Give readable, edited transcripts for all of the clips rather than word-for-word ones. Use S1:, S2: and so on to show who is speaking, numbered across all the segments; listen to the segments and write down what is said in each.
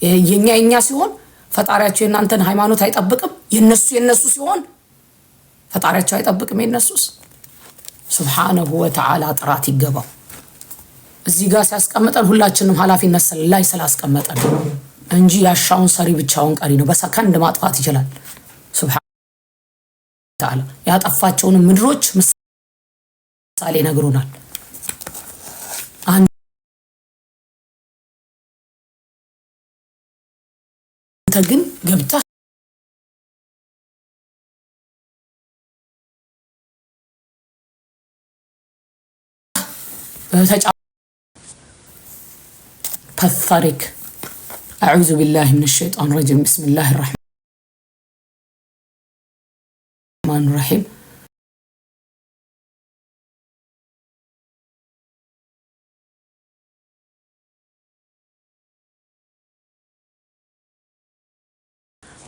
S1: የኛ ሲሆን ፈጣሪያቸው የናንተን ሃይማኖት አይጠብቅም የነሱ ሲሆን ፈጣሪያቸው አይጠብቅም የነሱስ ሱብሃነሁ ወተዓላ ጥራት ይገባው እዚህ ጋር ሲያስቀምጠን ሁላችንም ኃላፊነት ላይ ስላስቀመጠን እንጂ ያሻውን ሰሪ ብቻውን ቀሪ ነው በሰከንድ ማጥፋት ይችላል ሱብሃነሁ ወተዓላ ያጠፋቸውን ምድሮች ምሳሌ ነግሮናል አንተ ግን ገብታ pathetic أعوذ بالله من الشيطان الرجيم بسم الله الرحمن الرحيم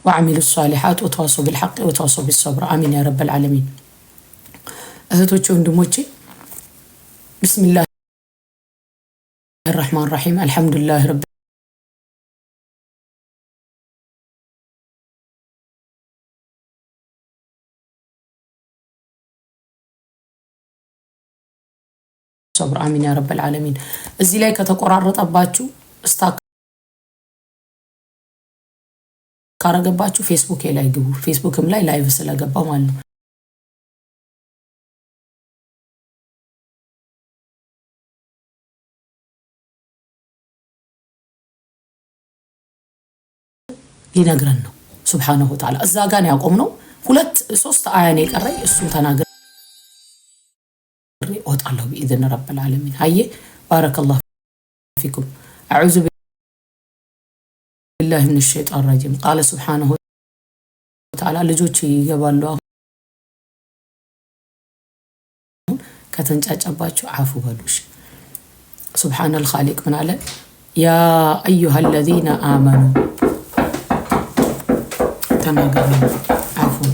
S1: وعملوا الصالحات وتواصوا بالحق وتواصوا بالصبر آمين يا رب العالمين أهتوچو وندموچي بسم الله الرحمن الرحيم الحمد لله رب صبر آمين يا رب العالمين እዚህ ላይ ከተቆራረጠባችሁ ስታክ ካረገባችሁ ፌስቡክ ላይ ግቡ ፌስቡክም ላይ ላይቭ ስለገባው ማለት ነው ይነግረን ነው ሱብሃነሁ ወተዓላ እዛ ጋር ያቆምነው 2-3 አያኔ ቀረይ እሱን ተናገር ወጣለው بإذن رب العالمين هاي بارك الله فيكم أعوذ بالله من الشيطان الرجيم قال سبحانه وتعالى ልጆች ይገባሉ ከተንጫጫባችሁ አፉ በሉሽ سبحان الخالق من على يا أيها الذين آمنوا تناغروا عفوا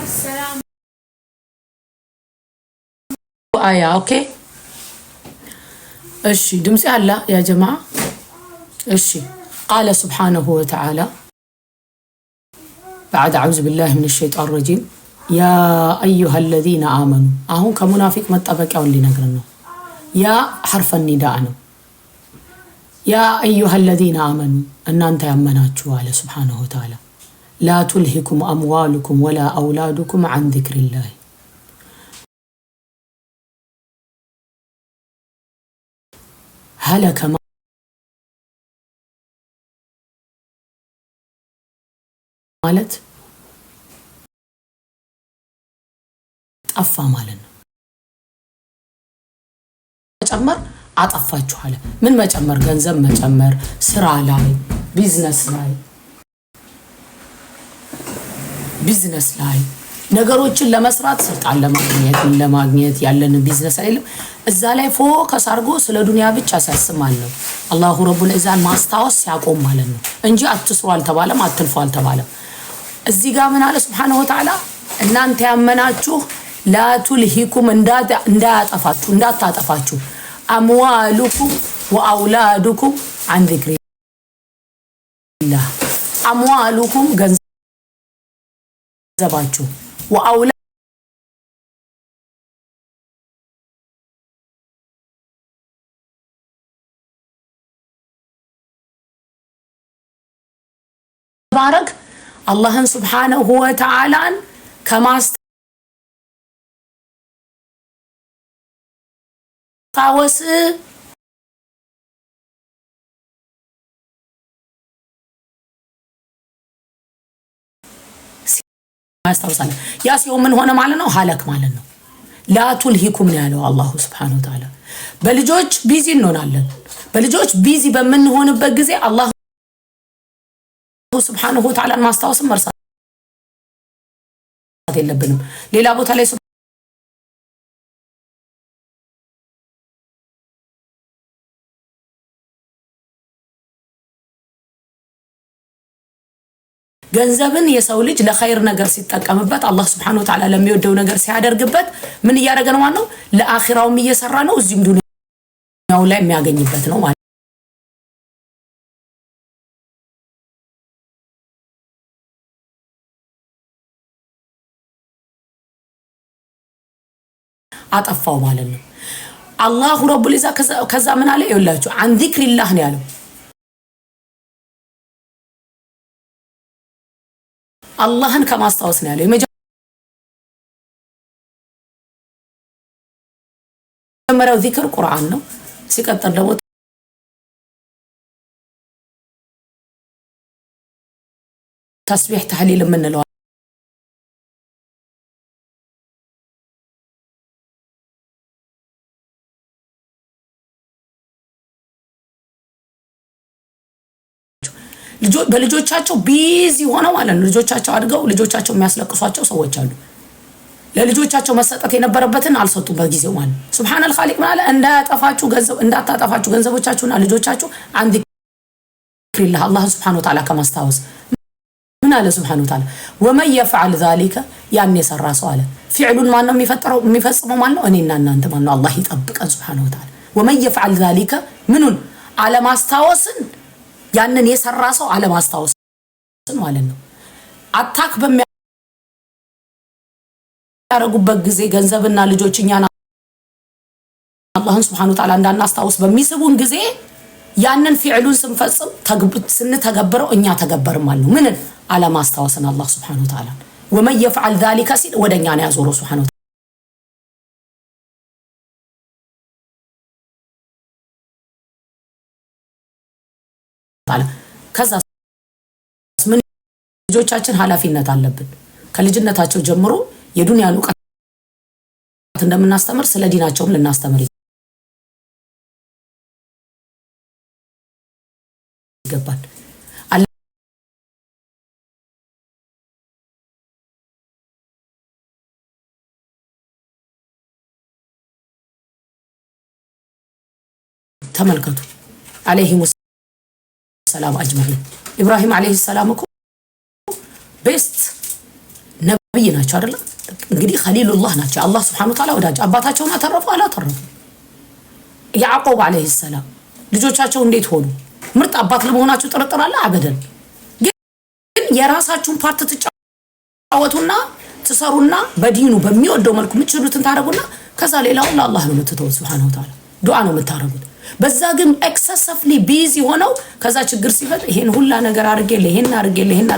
S1: السلام آية أوكي እሺ ድምጽ አለ يا جماعة እሺ قال سبحانه وتعالى بعد أعوذ بالله من الشيطان الرجيم يا أيها الذين آمنوا أهون كمنافق متطبقون لنقرنه يا حرف النداء ነው يا أيها الذين آمنوا أن أنت يمناتوا على سبحانه وتعالى لا تلهكم أموالكم ولا أولادكم عن ذكر الله هلك ማለት ጠፋ ማለት ነው መጨመር አጠፋችሁ አለ ምን መጨመር ገንዘብ መጨመር ስራ ላይ ቢዝነስ ላይ ነገሮችን ለመስራት ስልጣን ለማግኘት ያለን ቢዝነስ አይደለም እዛ ላይ ፎከስ አርጎ ስለ ዱንያ ብቻ ሲያስማል ነው አላሁ ረቡል ኢዛን ማስታወስ ሲያቆም ማለት ነው እንጂ አትስሩ አልተባለም አትልፉ አልተባለም እዚህ ጋር ምን አለ ሱብሃነሁ ወተዓላ እናንተ ያመናችሁ ላ ቱልሂኩም እንዳታጠፋችሁ አምዋሉኩም ወአውላዱኩም عن ذكر الله አምዋሉኩም ገንዘባችሁ ወአውላ ባረክ አላህን ሱብሃነሁ ወተዓላን ከማስታወስ ማስታወሳለ ያ ሲሆን ምን ሆነ ማለት ነው ሀለክ ማለት ነው ላ ቱልሂኩም ያለው አላህ ሱብሃነሁ ወተዓላ በልጆች ቢዚ እንሆናለን በልጆች ቢዚ በመንሆንበት ጊዜ አላህ ሱብሃነሁ ወተዓላ ማስታወስ መርሳት የለብንም ሌላ ቦታ ላይ ገንዘብን የሰው ልጅ ለኸይር ነገር ሲጠቀምበት አላህ Subhanahu Wa Ta'ala ለሚወደው ነገር ሲያደርግበት ምን እያደረገ ነው ማለት ነው? ለአኺራውም እየሰራ ነው፣ እዚህም ዱንያው ላይ የሚያገኝበት ነው ማለት አጠፋው ማለት ነው። አላሁ ረቡል ኢዛ ከዛ ምን አለ ይኸውላችሁ عن ذكر الله ነው ያለው። አላህን ከማስታወስ ነው ያለው። የመጀመሪያው ዚክር ቁርአን ነው። ሲቀጥል ደግሞ ተስቢህ ተህሊል የምንለው በልጆቻቸው ቢዚ ሆነው ማለት ነው። ልጆቻቸው አድገው ልጆቻቸው የሚያስለቅሷቸው ሰዎች አሉ። ለልጆቻቸው መሰጠት የነበረበትን አልሰጡም በጊዜው ማለት ነው። ሱብሃነል ኻሊቅ ማለት እንዳታጠፋችሁ ገንዘቦቻችሁና ልጆቻችሁ አንድ ክሪላህ አላህ ሱብሃነሁ ወተዓላ ከማስታወስ ምን አለ ሱብሃነሁ ወተዓላ ወመን يفعل ذلك ያን የሰራ ሰው አለ ፊዕሉን ማን ነው የሚፈጽመው ማለት ነው። እኔና እናንተ ማለት ነው። አላህ ይጠብቀን ሱብሃነሁ ወተዓላ ወመን يفعل ذلك ምኑን አለማስታወስን ያንን የሰራ ሰው አለማስታወስ ማለት ነው። አታክ በሚያረጉበት ጊዜ ገንዘብና ልጆችኛና አላህን Subhanahu Wa Ta'ala እንዳናስታውስ በሚስቡን ጊዜ ያንን ፊዕሉን ስንተገብረው እኛ ተገበርን ማለት ነው። ምን አለማስታወስን አላህ Subhanahu Wa Ta'ala ወመን يفعل ذلك ሲል ወደኛ ነው ያዞረው Subhanahu Wa Ta'ala ከዛ ምን ልጆቻችን ኃላፊነት አለብን። ከልጅነታቸው ጀምሮ የዱንያን ዕውቀት እንደምናስተምር ስለ ዲናቸውም ልናስተምር ይገባል። ተመልከቱ አለይሂም ሰላም አጅመዒን ኢብራሂም አለይሂ ሰላም እኮ ቤስት ነብይ ናቸው አይደል? እንግዲህ ኸሊሉላህ ናቸው። አላህ Subhanahu Wa Ta'ala ወዳጅ አባታቸውን አተረፉ አላተረፉ? ያዕቆብ አለይሂ ሰላም ልጆቻቸው እንዴት ሆኑ? ምርጥ አባት ለመሆናቸው ጥርጥር አለ? አበደን። ግን የራሳችሁን ፓርት ትጫወቱና ትሰሩና በዲኑ በሚወደው መልኩ የምትችሉትን ታረጉና ከዛ ሌላውን ለአላህ ነው የምትተው Subhanahu Wa Ta'ala ዱዓ ነው የምታረጉት። በዛ ግን ኤክሰሰፍሊ ቢዚ ሆነው ከዛ ችግር ሲፈጥ ይሄን ሁላ ነገር አርገለ ይሄን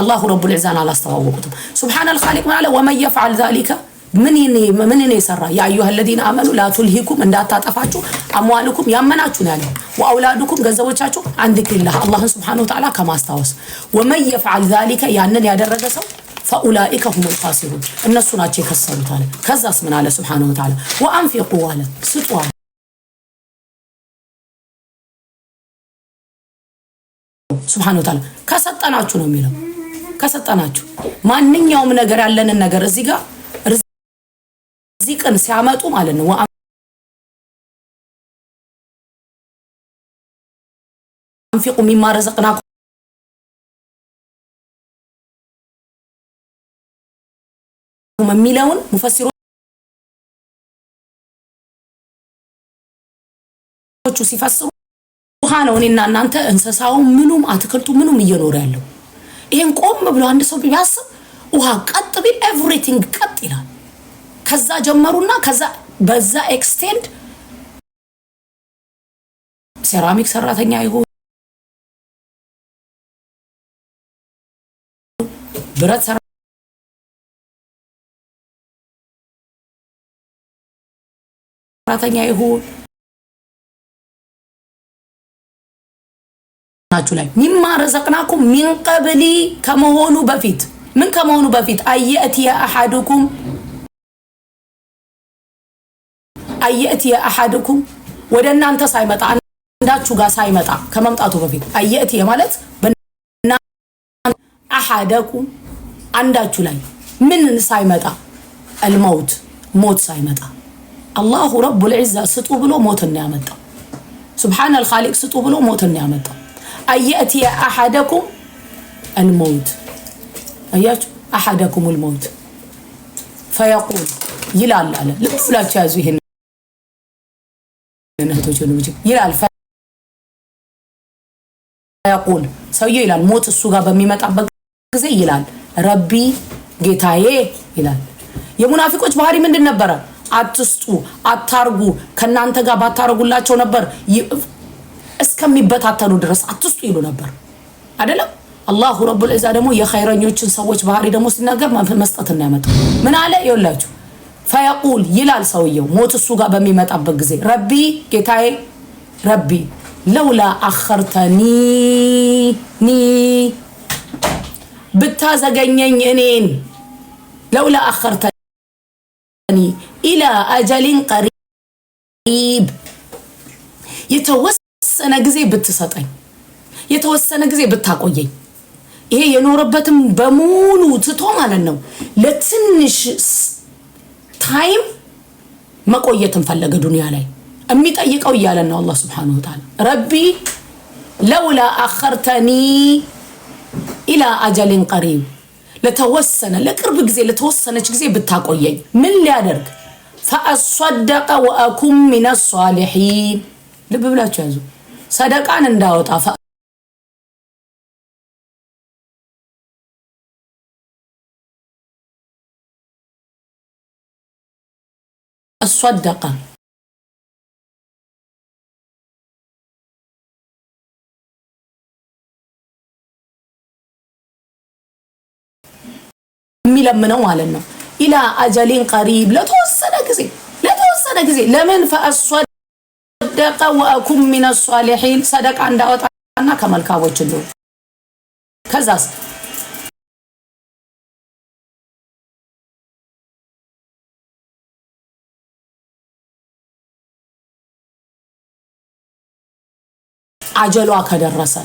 S1: አላሁ ረቡል ዒዛን አላስተዋወቁትም። ሱብሃነል ኻሊቅ ማለት ወመን يفعل ذلك ምን ይሰራ ያ አዩሃ الذين آمنوا لا تلهكم እንዳታጠፋችሁ አምዋሉኩም ያመናችሁ ነው ያለው ወአውላዱኩም ገንዘቦቻችሁ عن ذكر الله አላህን Subhanahu Wa Ta'ala ከማስታወስ ወመን يفعل ذلك ያንን ያደረገ ሰው فاولئك هم الخاسرون እነሱ ናቸው የከሰሩት አለ። ከዛስ ምን አለ Subhanahu Wa Ta'ala وانفقوا አለ ስጡ Subhanahu Wa Ta'ala ከሰጠናችሁ ነው የሚለው። ከሰጠናችሁ ማንኛውም ነገር ያለንን ነገር እዚህ ጋር ሪዝቅን ሲያመጡ ማለት ነው አንፊቁ ሚማ ረዘቅናኩም የሚለውን ሙፈሲሮቹ ሲፈስሩ ውሃ ነው እኔና እናንተ እንስሳው ምኑም አትክልቱ ምኑም እየኖረ ያለው። ይሄን ቆም ብሎ አንድ ሰው ቢያስብ ውሃ ቀጥ ቢል ኤቭሪቲንግ ቀጥ ይላል። ከዛ ጀመሩና ከዛ በዛ ኤክስቴንድ ሴራሚክ ሰራተኛ ይሁን ብረት ሰራተኛ ይሁን ናችሁ ላይ ሚማ ረዘቅናኩም ሚን ቀብሊ ከመሆኑ በፊት ምን ከመሆኑ በፊት አየእቲያ አሐዱኩም ወደ እናንተ ሳይመጣ አንዳችሁ ጋር ሳይመጣ ከመምጣቱ በፊት አየእቲያ ማለት አሐዱኩም አንዳችሁ ላይ ምን ሳይመጣ አልመውት ሞት ሳይመጣ አላሁ ረቡል ዒዛ ስጡ ብሎ ሞትን ያመጣው ሱብሃነል ኻሊቅ ስጡ ብሎ ሞትን ያመጣው አየእቲያ አሐዱኩም الموت አያችሁ أحدكم الموت فيقول ይላል አለ ልብላችሁ ያዙ ይሄን እህቶቹን ይላል فيقول ሰውዬው ይላል ሞት እሱ ጋር በሚመጣበት ጊዜ ይላል ረቢ ጌታዬ ይላል። የሙናፊቆች ባህሪ ምንድን ነበር? አትስጡ አታርጉ ከናንተ ጋር ባታረጉላቸው ነበር እስከሚበታተኑ ድረስ አትስጡ ይሉ ነበር አይደለም። አላሁ ረቡል ዒዛ ደግሞ የኸይረኞችን ሰዎች ባህሪ ደግሞ ሲናገር መስጠትና ያመጣው ምን አለ ይወላችሁ فيقول ይላል ሰውየው ሞት እሱ ጋር በሚመጣበት ጊዜ ረቢ ጌታዬ ረቢ لولا أخرتني بتازغنيኝ እኔን لولا أخرتني إلى أجل قريب የተወሰነ ጊዜ ብትሰጠኝ የተወሰነ ጊዜ ብታቆየኝ ይሄ የኖረበትም በሙሉ ትቶ ማለት ነው ለትንሽ ታይም መቆየትን ፈለገ ዱንያ ላይ የሚጠይቀው እያለ ነው አላህ Subhanahu Wa Ta'ala ረቢ لولا أخرتني إلى أجل قريب ለተወሰነ ለቅርብ ጊዜ ለተወሰነች ጊዜ ብታቆየኝ ምን ሊያደርግ فأصدق وأكون من الصالحين ልብ ብላችሁ ያዙ ሰደቃን እንዳወጣ أصدق የሚለምነው ማለት ነው ኢላ አጀሊን ቀሪብ ለተወሰነ ጊዜ ለምን فأصدق وأكون من الصالحين ሰደቃ እንዳወጣና ከመልካሞች ነው ከዛስ አጀሏ ከደረሰ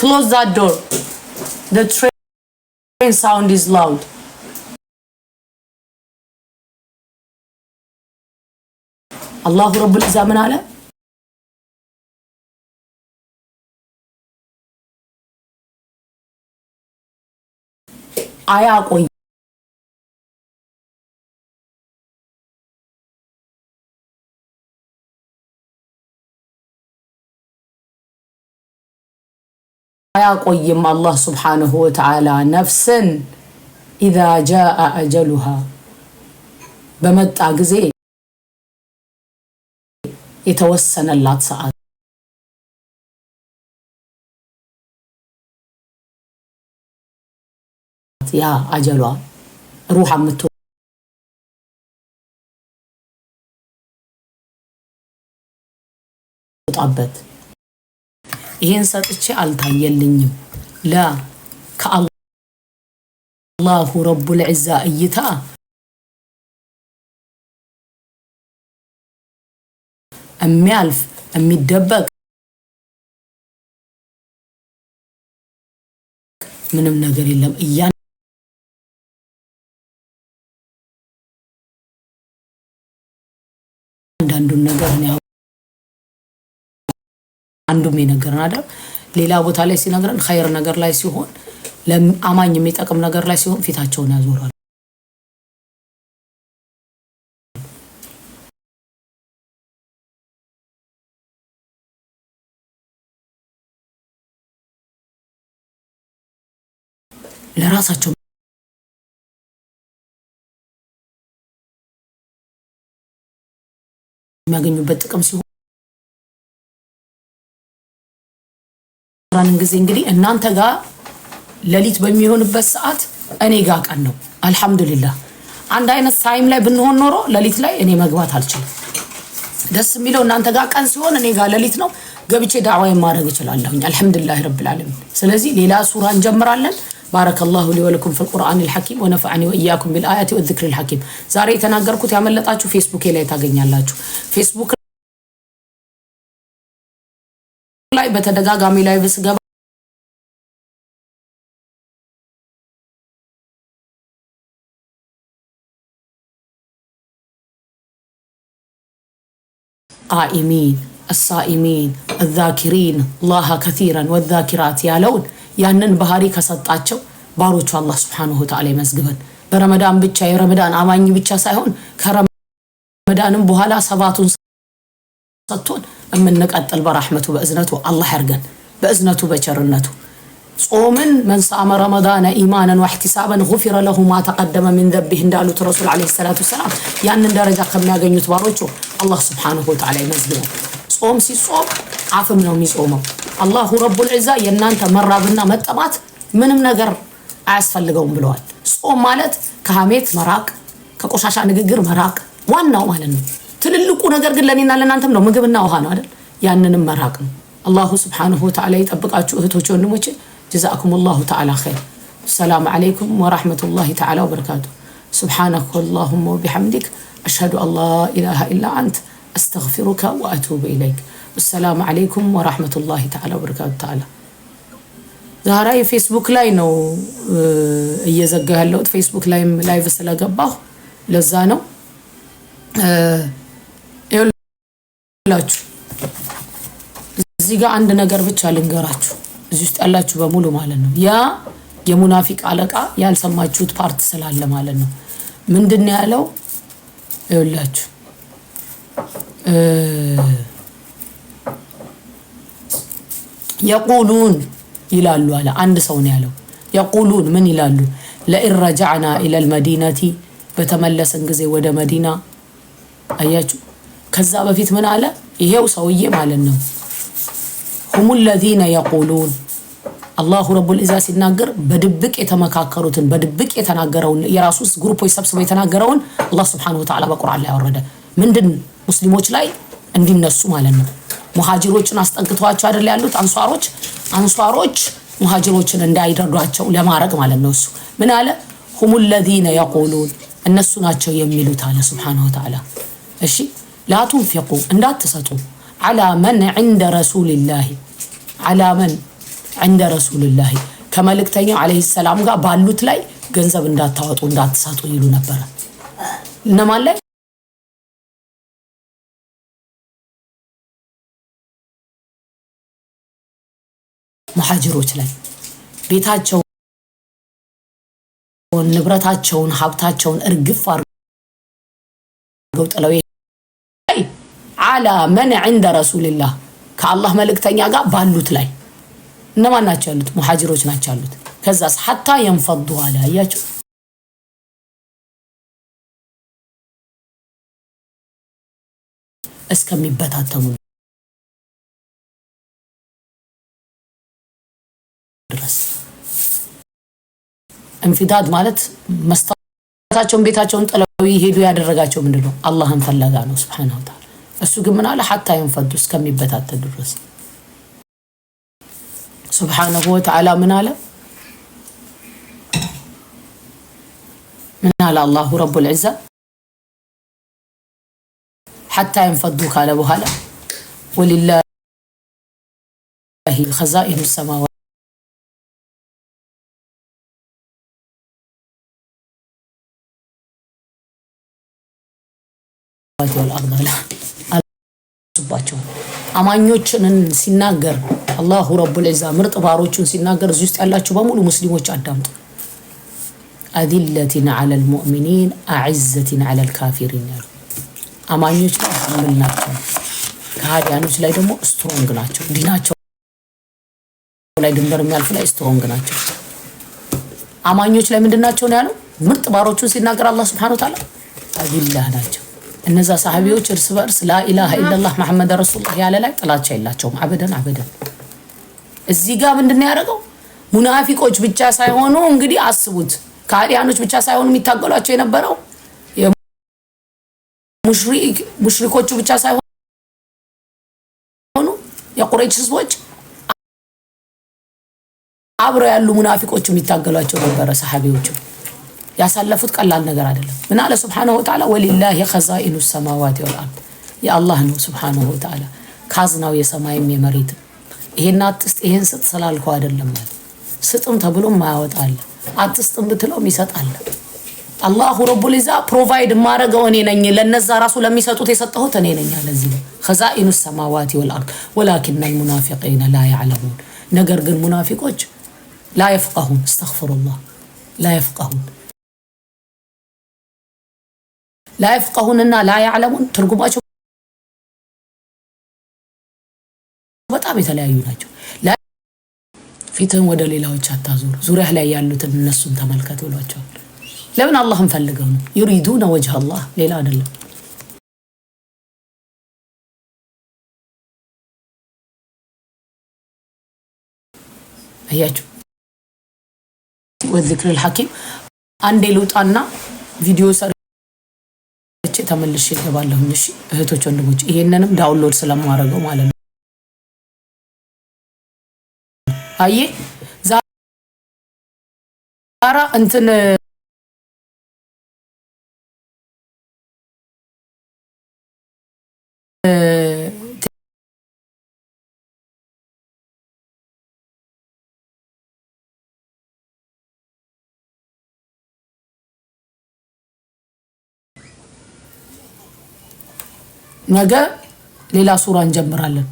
S1: close that door the train sound is loud الله رب العزة من على አያቆይ አያቆይም አላህ Subhanahu Wa Ta'ala ነፍስን إذا جاء أجلها በመጣ ጊዜ የተወሰነላት ሰዓት ያ አጀሏ ሩሃ የምትወጣበት ይሄን ሰጥቼ አልታየልኝም ላ ከአላሁ ረቡል ዒዛ እይታ የሚያልፍ የሚደበቅ ምንም ነገር የለም እያንዳንዱን ነገር ነው አንዱም የነገረን አይደል ሌላ ቦታ ላይ ሲነግረን ኸይር ነገር ላይ ሲሆን ለአማኝ የሚጠቅም ነገር ላይ ሲሆን ፊታቸውን ያዞራሉ ለራሳቸው የሚያገኙበት ጥቅም ሲሆን ራን እንግዲህ እናንተ ጋር ለሊት በሚሆንበት ሰዓት እኔ ጋር ቀን ነው አልহামዱሊላህ አንድ አይነት ታይም ላይ ብንሆን ኖሮ ለሊት ላይ እኔ መግባት አልችልም ደስ የሚለው እናንተ ጋር ቀን ሲሆን እኔ ጋር ለሊት ነው ገብቼ ዳዕዋ ማድረግ እችላለሁ አልহামዱሊላህ ረብል ዓለሚን ስለዚህ ሌላ ሱራ እንጀምራለን بارك الله لي ولكم في القرآن الحكيم ونفعني وإياكم بالآيات والذكر الحكيم زاري تناغركوت ያመለጣችሁ ፌስቡክ ላይ ታገኛላችሁ ፌስቡክ ላይ በተደጋጋሚ ላይ በስገባ قائمين الصائمين الذاكرين الله كثيرا والذاكرات ያለውን ያንን ባህሪ ከሰጣቸው ባሮቹ አላህ Subhanahu Wa Ta'ala ይመዝግበን በረመዳን ብቻ የረመዳን አማኝ ብቻ ሳይሆን ከረመዳንም በኋላ ሰባቱን ሰጥቶን እምንቀጥል በረህመቱ በእዝነቱ አላህ ያርገን በእዝነቱ በቸርነቱ ጾምን من صام رمضان ايمانا واحتسابا غفر له ما تقدم من ذنبه እንዳሉት ረሱል አለይሂ ሰላቱ ሰላም ያንን ደረጃ ከሚያገኙት ባሮቹ አላህ Subhanahu Wa Ta'ala ይመዝግበን ጾም ሲጾም አፍም ነው የሚጾመው አላሁ ረቡል ዒዛ የናንተ መራብና መጠማት ምንም ነገር አያስፈልገውም ብለዋል ጾም ማለት ከሐሜት መራቅ ከቆሻሻ ንግግር መራቅ ዋናው ማለት ነው ትልልቁ ነገር ግን ለኔና ለናንተም ነው ምግብና ውሃ ነው አይደል ያንንም መራቅ ነው አላሁ Subhanahu Wa Ta'ala ይጠብቃችሁ እህቶች ወንድሞቼ جزاكم الله تعالى خير السلام عليكم ورحمة الله تعالى وبركاته سبحانك اللهم وبحمدك أشهد أن لا إله إلا أنت أستغفرك وأتوب إليك السلام عليكم ورحمة الله تعالى وبركاته تعالى ዛሬ ፌስቡክ ላይ ነው እየዘጋሁ ያለሁት ፌስቡክ ላይ ላይቭ ስለገባሁ ለዛ ነው ይኸውላችሁ እዚህ ጋር አንድ ነገር ብቻ ልንገራችሁ እዚህ ውስጥ ያላችሁ በሙሉ ማለት ነው ያ የሙናፊቅ አለቃ ያልሰማችሁት ፓርት ስላለ ማለት ነው ምንድነው ያለው ይኸውላችሁ يقولون ይላሉ አለ አንድ ሰው ነው ያለው يقولون ምን ይላሉ لئن رجعنا الى المدينه በተመለሰን ጊዜ ወደ መዲና አያችሁ ከዛ በፊት ምን አለ ይሄው ሰውዬ ማለት ነው هم الذين يقولون الله رب العزة ሲናገር በድብቅ የተመካከሩትን በድብቅ የተናገረውን የራሱስ ግሩፖች ሰብስበው የተናገረውን አላህ Subhanahu Wa Ta'ala በቁርአን ላይ አወረደ ምንድን ሙስሊሞች ላይ እንዲነሱ ማለት ነው ሙሃጅሮችን አስጠንቅቷቸው አይደል ያሉት አንሷሮች ሙሃጅሮችን እንዳይረዷቸው ለማረግ ማለት ነው እሱ ምን አለ هم الذين يقولون እነሱ ናቸው የሚሉት አለ Subhanahu Wa Ta'ala እሺ لا تنفقوا እንዳትሰጡ على من عند رسول الله على من عند رسول الله ከመልእክተኛው አለይሂ ሰላም ጋር ባሉት ላይ ገንዘብ እንዳታወጡ እንዳትሰጡ ይሉ ነበር እነማን ላይ ሙሃጅሮች ላይ ቤታቸውን ንብረታቸውን ሀብታቸውን እርግፍ አድርገው ጥለው على من عند رسول الله ከአላህ መልእክተኛ ጋር ባሉት ላይ እነማን ናቸው ያሉት ሙሃጅሮች ናቸው ያሉት ከዛስ حتى ينفضوا على አያችሁ እስከሚበታተኑ ድረስ እንፍዳድ ማለት መስታታቸውን ቤታቸውን ጥለው ይሄዱ ያደረጋቸው ምንድነው አላህን ፈለጋ ነው Subhanahu Wa Ta'ala እሱ ግን ምን አለ حتى ينفضوا እስከሚበታተኑ ድረስ Subhanahu Wa Ta'ala ምን አለ الله رب العزة حتى ينفضوا قال بهلا ولله خزائن السماوات والأرض لا ባቸው አማኞችን ሲናገር አላሁ ረቡል ዒዛ ምርጥ ባሮቹን ሲናገር እዚህ ውስጥ ያላችሁ በሙሉ ሙስሊሞች አዳምጡ አዲለቲን ዐለል ሙእሚኒን አዕዘቲን ዐለል ካፊሪን ያሉ አማኞች ላይ ሀምብል ናቸው ከሃዲያኖች ላይ ደግሞ ስትሮንግ ናቸው ዲናቸው ላይ ድንበር የሚያልፉ ላይ ስትሮንግ ናቸው አማኞች ላይ ምንድናቸው ነው ያለው ምርጥ ባሮቹን ሲናገር አላህ Subhanahu Wa Ta'ala አዲላህ ናቸው እነዛ ሰሃቢዎች እርስ በርስ ላ ኢላሃ ኢላላህ መሐመድ ረሱላህ ያለ ላይ ጥላቻ የላቸውም አበደን እዚህ ጋር ምንድነው ያደረገው ሙናፊቆች ብቻ ሳይሆኑ እንግዲህ አስቡት ከሃዲያኖች ብቻ ሳይሆኑ የሚታገሏቸው የነበረው ሙሽሪኮቹ ብቻ ሳይሆኑ የቁረይሽ ህዝቦች አብረው ያሉ ሙናፊቆች የሚታገሏቸው ነበር ሰሃቢዎቹ ያሳለፉት ቀላል ነገር አይደለም ምን አለ Subhanahu Wa Ta'ala ወሊላሂ ኸዛኢኑ السماوات والارض የአላህ ነው Subhanahu Wa Ta'ala ካዝናው የሰማይም የመሬት ይሄን አትስጥ ይሄን ስጥ ስላልከው አይደለም ማለት ስጥም ተብሎ ማያወጣል አትስጥም ብትለው ይሰጣል አላሁ ረቡል ዒዛ ፕሮቫይድ ማረገው እኔ ነኝ ለነዛ ራሱ ለሚሰጡት የሰጠሁት እኔ ነኝ ለዚህ ኸዛኢኑ السماوات والارض ولكن المنافقين لا يعلمون ነገር ግን ሙናፊቆች لا يفقهون استغفر الله لا يفقهونና لا يعلمون ትርጉማቸው በጣም የተለያዩ ናቸው። ፊትህን ወደ ሌላዎች አታዙር፣ ዙሪያህ ላይ ያሉትን እነሱን ተመልከት ብሏቸዋል። ለምን አላህን ፈልገው ነው። يريدون وجه الله ሌላ አይደለም። አያችሁ والذكر الحكيم አንዴ ልውጣና ቪዲዮ ሰርቼ ተመልሼ እገባለሁ። እሺ እህቶች ወንድሞች፣ ይሄንንም ዳውንሎድ ስለማደርገው ማለት ነው። አየ ዛራ እንትን ነገ ሌላ ሱራ እንጀምራለን።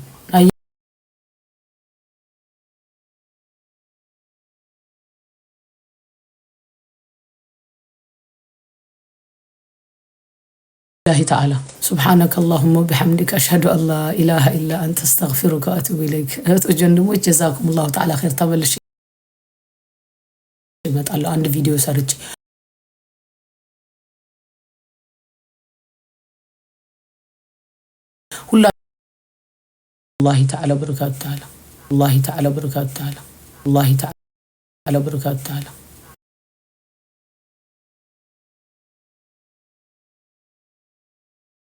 S1: الله تعالى سبحانك اللهم وبحمدك أشهد أن لا إله إلا أنت أستغفرك وأتوب إليك. أتوجنوا جزاكم الله تعالى خير. تبلش الله عند فيديو سرج الله تعالى بركاته تعالى الله تعالى بركاته تعالى الله تعالى بركاته تعالى